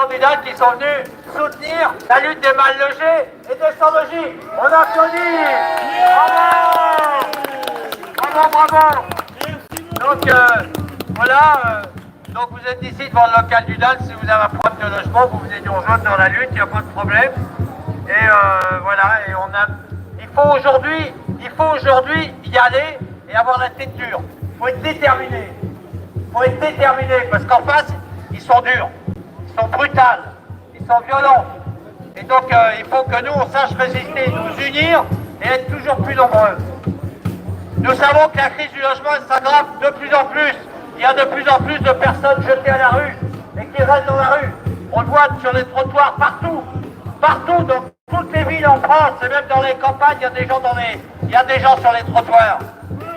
candidats qui sont venus soutenir la lutte des mal logés et des sans logis. On applaudit. Bravo, bravo, bravo. Donc voilà, donc vous êtes ici devant le local du DAL. Si vous avez un problème de logement, vous venez nous rejoindre dans la lutte, il n'y a pas de problème. Et voilà, et il faut aujourd'hui y aller et avoir la tête dure. Il faut être déterminé. Il faut être déterminé parce qu'en face, ils sont durs, ils sont brutals, ils sont violents. Et donc il faut que nous, on sache résister, nous unir et être toujours plus nombreux. Nous savons que la crise du logement s'aggrave de plus en plus. Il y a de plus en plus de personnes jetées à la rue et qui restent dans la rue. On le voit sur les trottoirs partout. Partout, dans toutes les villes en France, et même dans les campagnes, il y a des gens sur les trottoirs.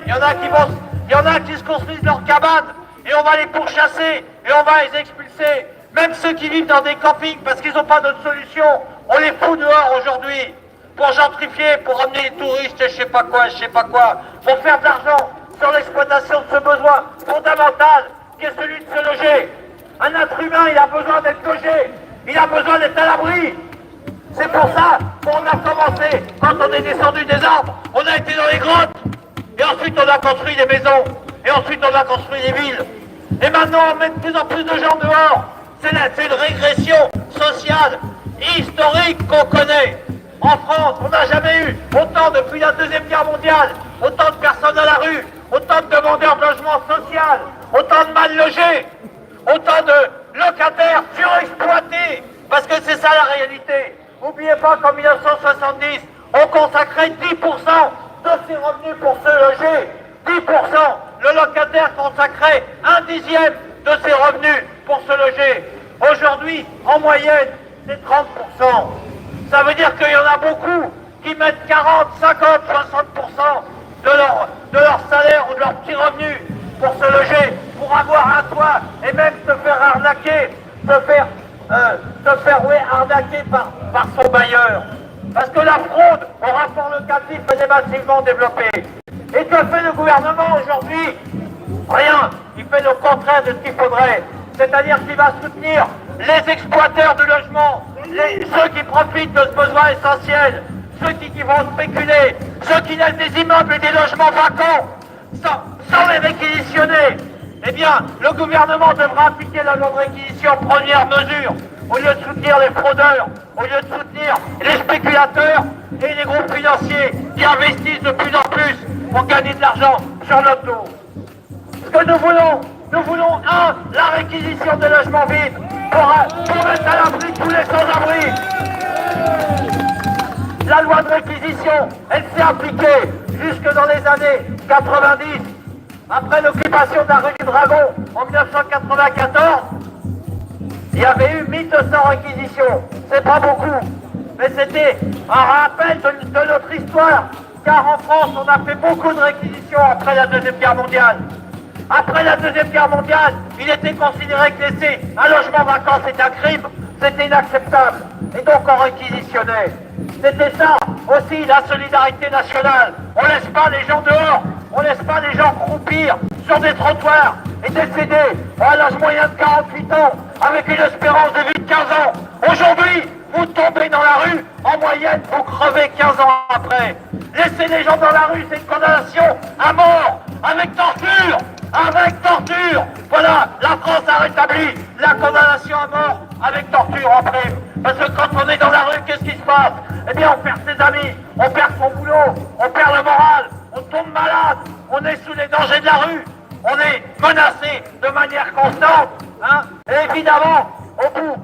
Il y en a qui se construisent leurs cabanes et on va les pourchasser et on va les expulser. Même ceux qui vivent dans des campings parce qu'ils n'ont pas d'autre solution, on les fout dehors aujourd'hui pour gentrifier, pour ramener les touristes et je sais pas quoi, pour faire de l'argent sur l'exploitation de ce besoin fondamental qui est celui de se loger. Un être humain, il a besoin d'être logé, il a besoin d'être à l'abri. C'est pour ça qu'on a commencé, quand on est descendu des arbres, on a été dans les grottes, et ensuite on a construit des maisons, et ensuite on a construit des villes. Et maintenant on met de plus en plus de gens dehors. C'est une régression sociale, historique qu'on connaît. En France, on n'a jamais eu autant depuis la Deuxième Guerre mondiale, autant de personnes à la rue, autant de demandeurs de logement social, autant de mal logés, autant de locataires surexploités, parce que c'est ça la réalité. N'oubliez pas qu'en 1970, on consacrait 10% de ses revenus pour se loger. 10%. Le locataire consacrait un dixième de ses revenus pour se loger. Aujourd'hui, en moyenne, c'est 30%. Ça veut dire qu'il y en a beaucoup qui mettent 40, 50, 60% de leur salaire ou de leur petit revenu pour se loger, pour avoir un toit et même se faire arnaquer, arnaquer par son bailleur. Parce que la fraude au rapport locatif est massivement développée. Et que fait le gouvernement aujourd'hui? Rien. Il fait le contraire de ce qu'il faudrait. C'est-à-dire qu'il va soutenir les exploiteurs de logements, ceux qui profitent de ce besoin essentiel, ceux qui vont spéculer, ceux qui laissent des immeubles et des logements vacants sans les réquisitionner. Eh bien, le gouvernement devra appliquer la loi de réquisition première mesure, au lieu de soutenir les fraudeurs, au lieu de soutenir les spéculateurs et les groupes financiers qui investissent de plus en plus pour gagner de l'argent sur notre dos. Ce que nous voulons, la réquisition des logements vides pour mettre à l'abri tous les sans-abri. La loi de réquisition, elle s'est appliquée jusque dans les années 90. Après l'occupation de la rue du Dragon en 1994, il y avait eu 1200 réquisitions. C'est pas beaucoup, mais c'était un rappel de notre histoire, car en France, on a fait beaucoup de réquisitions après la Deuxième Guerre mondiale. Après la Deuxième Guerre mondiale, il était considéré que laisser un logement vacant, c'était un crime, c'était inacceptable. Et donc on réquisitionnait. C'était ça aussi la solidarité nationale. On laisse pas les gens dehors, on laisse pas les gens croupir sur des trottoirs et décéder à l'âge moyen de 48 ans avec une espérance de vie de 15 ans. Aujourd'hui, vous tombez dans la rue, en moyenne, vous crevez 15 ans après. Laisser les gens dans la rue, c'est une condamnation à mort, avec torture. Avec torture. Voilà, la France a rétabli la condamnation à mort avec torture en prime. Parce que quand on est dans la rue, qu'est-ce qui se passe? Eh bien, on perd ses amis, on perd son boulot, on perd le moral, on tombe malade, on est sous les dangers de la rue, on est menacé de manière constante. Hein? Et évidemment, au bout,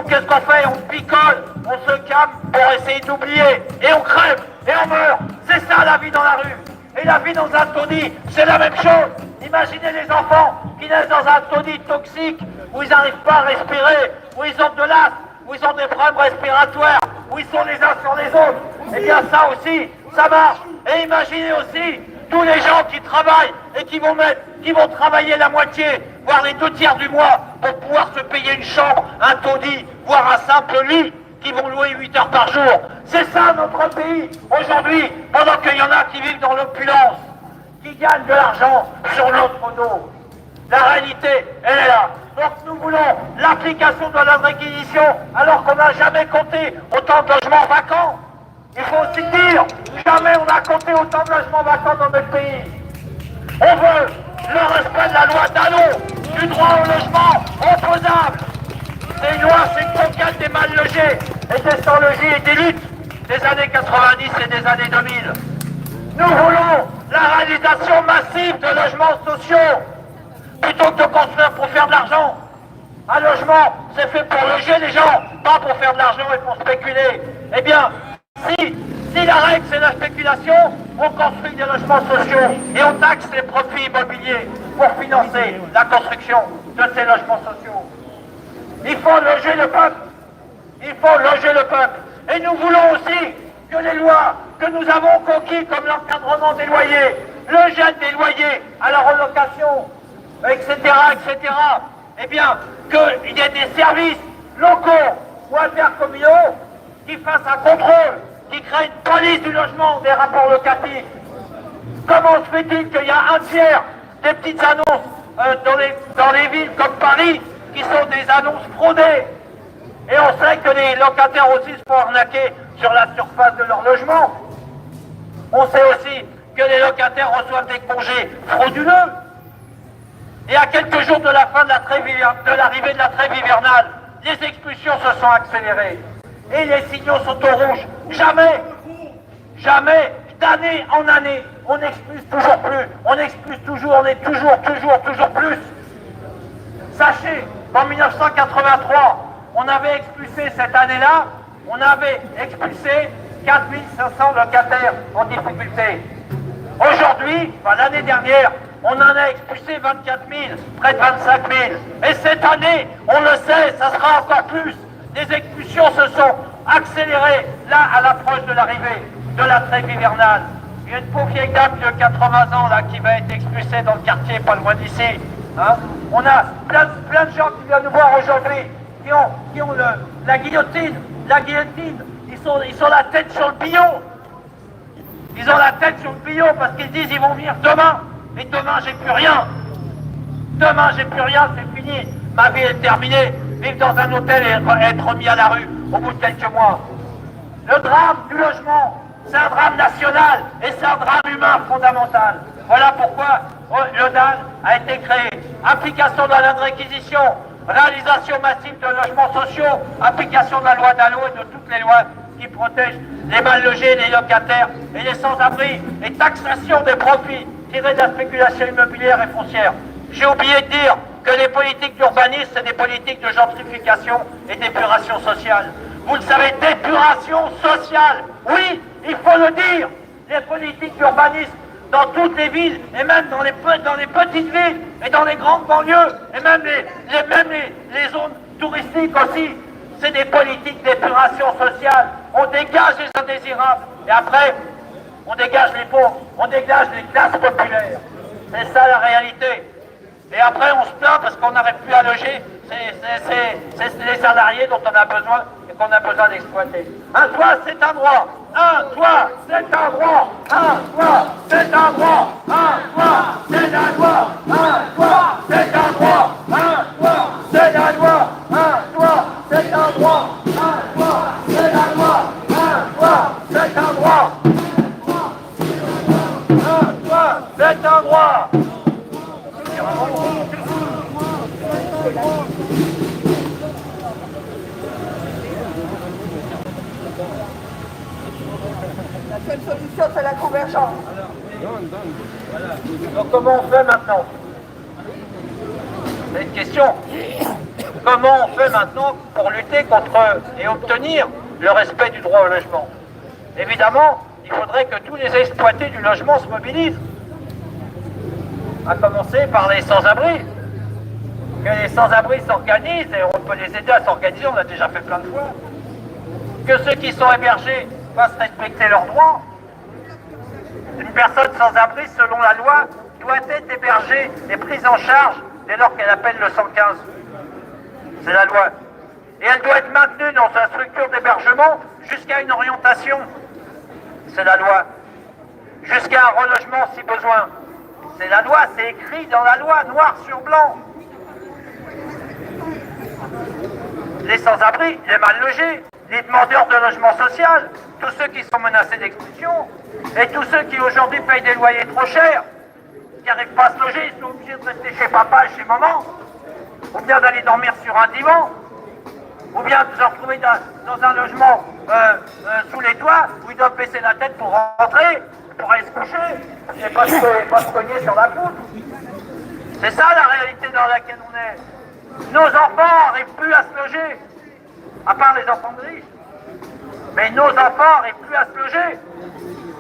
qu'est-ce qu'on fait? On picole, on se calme pour essayer d'oublier. Et on crève, et on meurt. C'est ça la vie dans la rue. Et la vie dans un taudis, c'est la même chose. Imaginez les enfants qui naissent dans un taudis toxique, où ils n'arrivent pas à respirer, où ils ont de l'asthme, où ils ont des problèmes respiratoires, où ils sont les uns sur les autres. Eh bien ça aussi, ça marche. Et imaginez aussi tous les gens qui travaillent et qui vont travailler la moitié, voire les 2 tiers du mois, pour pouvoir se payer une chambre, un taudis, voire un simple lit, qui vont louer 8 heures par jour. C'est ça notre pays aujourd'hui, pendant qu'il y en a qui vivent dans l'opulence, qui gagnent de l'argent sur notre dos. La réalité, elle est là. Donc nous voulons l'application de la réquisition alors qu'on n'a jamais compté autant de logements vacants. Il faut aussi dire, jamais on n'a compté autant de logements vacants dans notre pays. On veut le respect de la loi Dallot, du droit au logement opposable. C'est une loi, c'est une conquête des mal logés et des sans logis et des luttes des années 90 et des années 2000. Nous voulons la réalisation massive de logements sociaux plutôt que de construire pour faire de l'argent. Un logement, c'est fait pour loger les gens, pas pour faire de l'argent et pour spéculer. Eh bien, si la règle c'est la spéculation, on construit des logements sociaux et on taxe les profits immobiliers pour financer la construction de ces logements sociaux. Il faut loger le peuple. Il faut loger le peuple. Et nous voulons aussi que les lois que nous avons conquis, comme l'encadrement des loyers, le gel des loyers à la relocation, etc., eh bien, qu'il y ait des services locaux ou intercommunaux qui fassent un contrôle, qui créent une police du logement des rapports locatifs. Comment se fait-il qu'il y a un tiers des petites annonces dans les villes comme Paris qui sont des annonces fraudées? Et on sait que les locataires aussi se font arnaquer sur la surface de leur logement. On sait aussi que les locataires reçoivent des congés frauduleux. Et à quelques jours de la fin de l'arrivée de la trêve hivernale, les expulsions se sont accélérées. Et les signaux sont au rouge. Jamais, d'année en année, on expulse toujours plus. On expulse toujours, on est toujours plus. Sachez qu'en 1983, on avait expulsé cette année-là, on avait expulsé 4500 locataires en difficulté. Aujourd'hui, l'année dernière, on en a expulsé 24 000, près de 25 000. Et cette année, on le sait, ça sera encore plus. Les expulsions se sont accélérées, là, à l'approche de l'arrivée de la trêve hivernale. Il y a une pauvre vieille dame de 80 ans, là, qui va être expulsée dans le quartier, pas loin d'ici. Hein. On a plein de gens qui viennent nous voir aujourd'hui, qui ont la guillotine. Ils sont la tête sur le billot. Ils ont la tête sur le billot parce qu'ils disent ils vont venir demain. Et demain, j'ai plus rien. Demain, j'ai plus rien, c'est fini. Ma vie est terminée. Vivre dans un hôtel et être remis à la rue au bout de quelques mois. Le drame du logement, c'est un drame national et c'est un drame humain fondamental. Voilà pourquoi le DAL a été créé. Application de la loi de réquisition, réalisation massive de logements sociaux, application de la loi Dallot et de toutes les lois qui protègent les mal logés, les locataires et les sans-abri, et taxation des profits tirés de la spéculation immobilière et foncière. J'ai oublié de dire que les politiques d'urbanisme, c'est des politiques de gentrification et d'épuration sociale. Vous le savez, d'épuration sociale, oui, il faut le dire. Les politiques d'urbanisme dans toutes les villes, et même dans les petites villes, et dans les grandes banlieues, et même les zones touristiques aussi, c'est des politiques d'épuration sociale. On dégage les indésirables, et après, on dégage les pauvres, on dégage les classes populaires. C'est ça la réalité. Et après, on se plaint parce qu'on n'arrive plus à loger. C'est les salariés dont on a besoin et qu'on a besoin d'exploiter. Un toit, c'est un droit. Un toit, c'est un droit. Un toit, c'est un droit. Un toit, c'est un droit. Un toit, c'est un droit. Un toit, c'est un droit. Un toit, c'est un droit. Un toit, c'est un droit. Un toit, c'est un droit. Un toit, c'est un droit. La seule solution, c'est la convergence. Donc comment on fait maintenant? C'est une question. Comment on fait maintenant pour lutter contre et obtenir le respect du droit au logement? Évidemment, il faudrait que tous les exploités du logement se mobilisent. À commencer par les sans-abri. Que les sans-abri s'organisent, et on peut les aider à s'organiser, on l'a déjà fait plein de fois. Que ceux qui sont hébergés fassent respecter leurs droits. Une personne sans-abri, selon la loi, doit être hébergée et prise en charge dès lors qu'elle appelle le 115. C'est la loi. Et elle doit être maintenue dans sa structure d'hébergement jusqu'à une orientation. C'est la loi. Jusqu'à un relogement si besoin. C'est la loi, c'est écrit dans la loi, noir sur blanc. Les sans-abri, les mal logés, les demandeurs de logement social, tous ceux qui sont menacés d'expulsion, et tous ceux qui aujourd'hui payent des loyers trop chers, qui n'arrivent pas à se loger, ils sont obligés de rester chez papa et chez maman, ou bien d'aller dormir sur un divan, ou bien de se retrouver dans un logement sous les toits, où ils doivent baisser la tête pour rentrer, pour aller se coucher, et pas se cogner sur la poutre. C'est ça la réalité dans laquelle on est. Nos enfants n'arrivent plus à se loger, à part les enfants de riches. Mais nos enfants n'arrivent plus à se loger.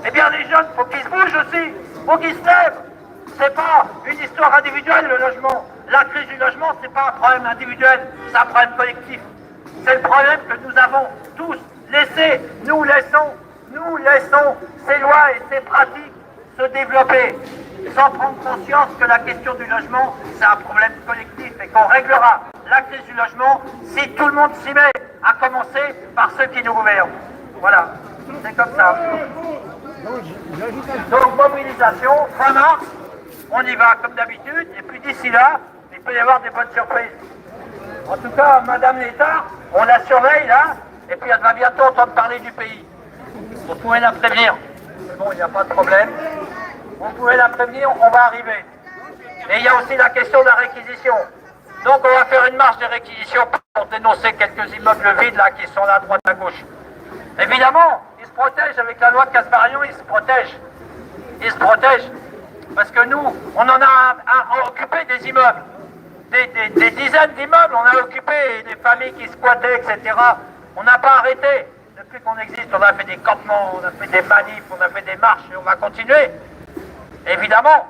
Eh bien les jeunes, faut qu'ils se bougent aussi, faut qu'ils se lèvent. C'est pas une histoire individuelle le logement. La crise du logement, c'est pas un problème individuel, c'est un problème collectif. C'est le problème que nous avons tous laissé, nous laissons ces lois et ces pratiques se développer, sans prendre conscience que la question du logement, c'est un problème collectif et qu'on réglera la crise du logement si tout le monde s'y met, à commencer par ceux qui nous gouvernent. Voilà, c'est comme ça. Donc mobilisation, fin mars, on y va comme d'habitude, et puis d'ici là, il peut y avoir des bonnes surprises. En tout cas, Madame l'État, on la surveille là, et puis elle va bientôt entendre parler du pays. Vous pouvez la prévenir. Bon, il n'y a pas de problème. Vous pouvez la prévenir, on va arriver. Et il y a aussi la question de la réquisition. Donc on va faire une marche de réquisition pour dénoncer quelques immeubles vides là qui sont là à droite à gauche. Évidemment, ils se protègent avec la loi Casbarian, ils se protègent. Ils se protègent. Parce que nous, on en a occupé des immeubles. Des dizaines d'immeubles, on a occupé des familles qui squattaient, etc. On n'a pas arrêté. Depuis qu'on existe, on a fait des campements, on a fait des manifs, on a fait des marches et on va continuer. Évidemment.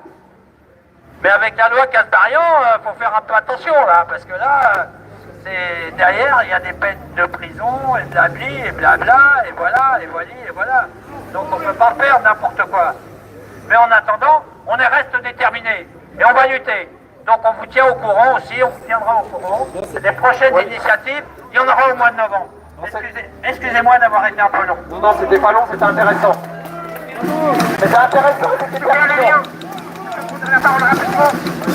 Mais avec la loi Casbarian, il faut faire un peu attention là, parce que là, derrière, il y a des peines de prison, et blabli, et blabla, et voilà, et voilà, et voilà. Donc on ne peut pas faire n'importe quoi. Mais en attendant, on reste déterminés et on va lutter. Donc on vous tient au courant aussi, on vous tiendra au courant des prochaines initiatives. Il y en aura au mois de novembre. Excusez-moi d'avoir été un peu long. Non, non, c'était pas long, c'était intéressant. Mais c'est intéressant, c'était intéressant. Je voudrais la parole rapidement.